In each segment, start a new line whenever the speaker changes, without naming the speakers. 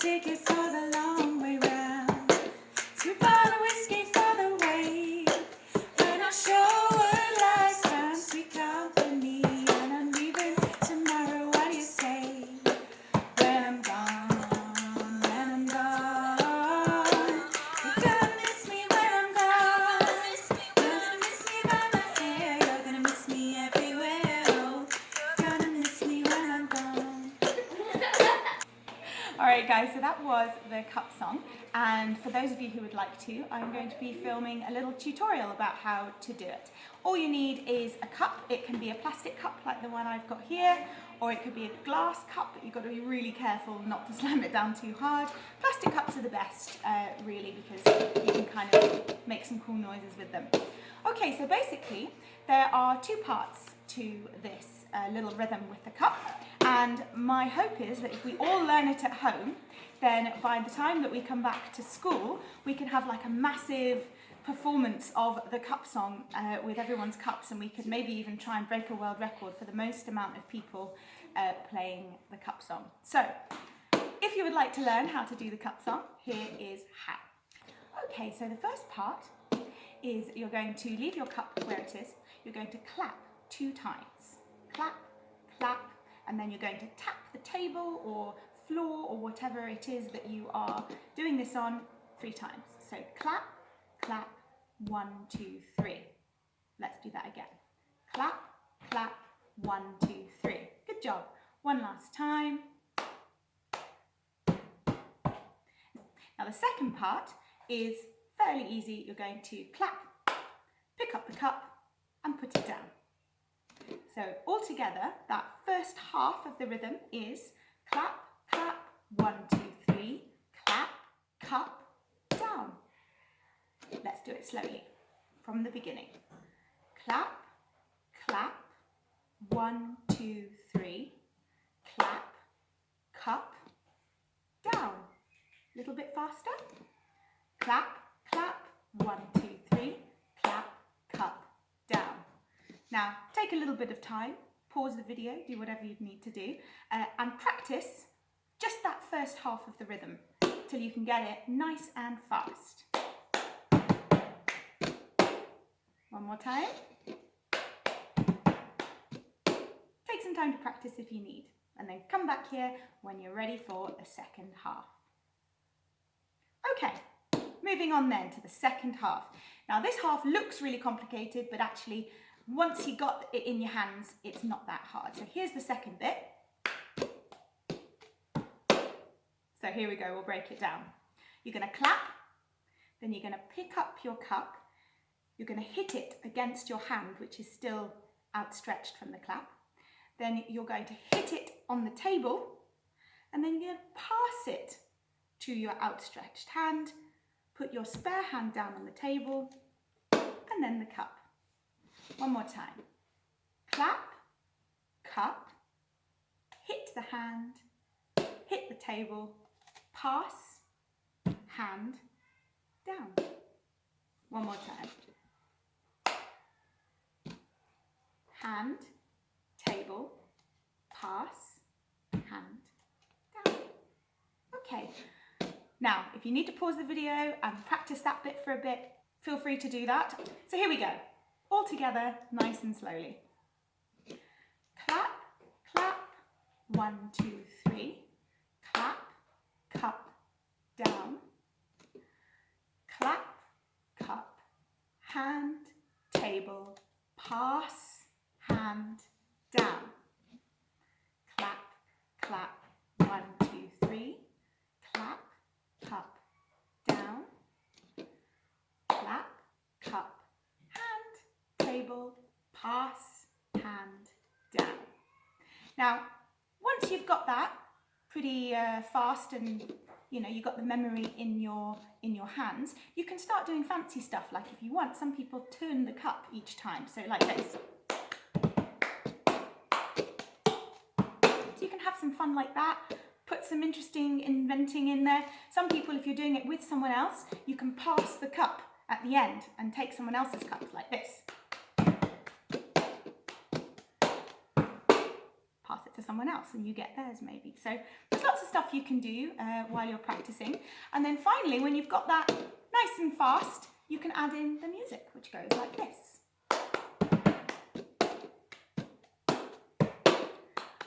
ticket for the long way round. 2 bottle whiskey for the way. When our show would last time, sweet company. And I'm leaving tomorrow, what do you say? When I'm gone, when I'm gone. You're gonna miss me when I'm gone. You're gonna miss me by my hair. You're gonna miss me everywhere. Oh, you're gonna miss me when I'm gone. Alright guys, so that was the cup song, and for those of you who would like to, I'm going to be filming a little tutorial about how to do it. All you need is a cup. It can be a plastic cup like the one I've got here, or it could be a glass cup, but you've got to be really careful not to slam it down too hard. Plastic cups are the best, really, because you can kind of make some cool noises with them. Okay, so basically there are 2 parts to this little rhythm with the cup, and my hope is that if we all learn it at home, then by the time that we come back to school, we can have like a massive performance of the cup song with everyone's cups, and we could maybe even try and break a world record for the most amount of people playing the cup song. So if you would like to learn how to do the cup song, here is how. Okay, so the first part is you're going to leave your cup where it is. You're going to clap 2 times. Clap, clap, and then you're going to tap the table or floor or whatever it is that you are doing this on 3 times. So clap, clap, 1, 2, 3. Let's do that again. Clap, clap, 1, 2, 3. Good job. One last time. Now the second part is fairly easy. You're going to clap, pick up the cup and put it down. So all together, that first half of the rhythm is clap, clap, 1, 2, 3, clap, cup, down. Let's do it slowly from the beginning. Clap, clap, 1, 2, 3, clap, cup, down. A little bit faster. Clap, clap, 1, 2, 3, clap, cup, down. Now, take a little bit of time, pause the video, do whatever you need to do, and practice just that first half of the rhythm till you can get it nice and fast. One more time. Take some time to practice if you need, and then come back here when you're ready for the second half. Okay, moving on then to the second half. Now this half looks really complicated, but actually once you got it in your hands, it's not that hard. So here's the second bit. So here we go, we'll break it down. You're going to clap, then you're going to pick up your cup, you're going to hit it against your hand, which is still outstretched from the clap. Then you're going to hit it on the table, and then you're going to pass it to your outstretched hand, put your spare hand down on the table, and then the cup. One more time. Clap, cup, hit the hand, hit the table, pass, hand, down. One more time. Hand, table, pass, hand, down. Okay. Now, if you need to pause the video and practice that bit for a bit, feel free to do that. So here we go. All together, nice and slowly. Clap, clap, 1, 2, 3. Clap, cup, down. Clap, cup, hand, table, pass, hand, down. Clap, clap, 1, 2, 3. Clap, cup, down. Clap, cup, table, pass, hand, down. Now, once you've got that pretty fast and you've got the memory in your hands, you can start doing fancy stuff. Like if you want, some people turn the cup each time, so like this. So you can have some fun like that, put some interesting inventing in there. Some people, if you're doing it with someone else, you can pass the cup at the end and take someone else's cup like this. someone else and you get theirs maybe. So there's lots of stuff you can do while you're practicing. And then finally, when you've got that nice and fast, you can add in the music, which goes like this.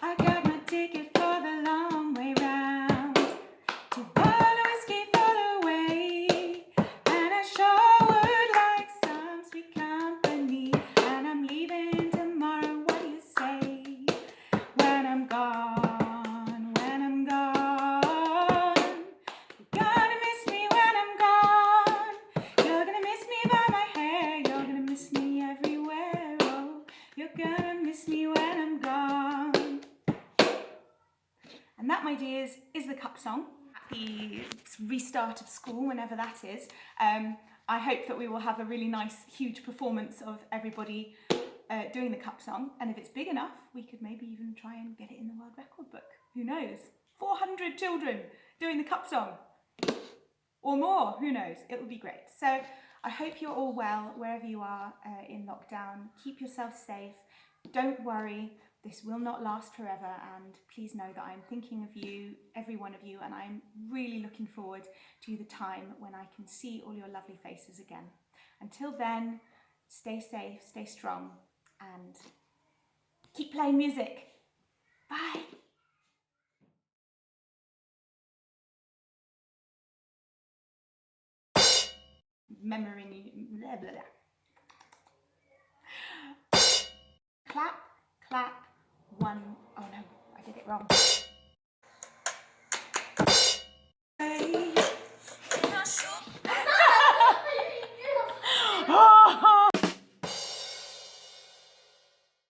I got my ticket for the long way round to buy the whiskey for the way, and I sure would like some sweet company, and I'm leaving tomorrow. What do you say? When I'm gone, when I'm gone, you're gonna miss me when I'm gone. You're gonna miss me by my hair, you're gonna miss me everywhere. Oh, you're gonna miss me when I'm gone. And that, my dears, is the cup song. At the restart of school, whenever that is, I hope that we will have a really nice, huge performance of everybody doing the cup song. And if it's big enough, we could maybe even try and get it in the World Record Book. Who knows? 400 children doing the cup song. Or more, who knows? It would be great. So I hope you're all well wherever you are in lockdown. Keep yourself safe. Don't worry. This will not last forever, and please know that I'm thinking of you, every one of you, and I'm really looking forward to the time when I can see all your lovely faces again. Until then, stay safe, stay strong, and keep playing music. Bye. Memory, blah, blah, blah. Clap, clap, one. Oh no, I did it wrong. Hey.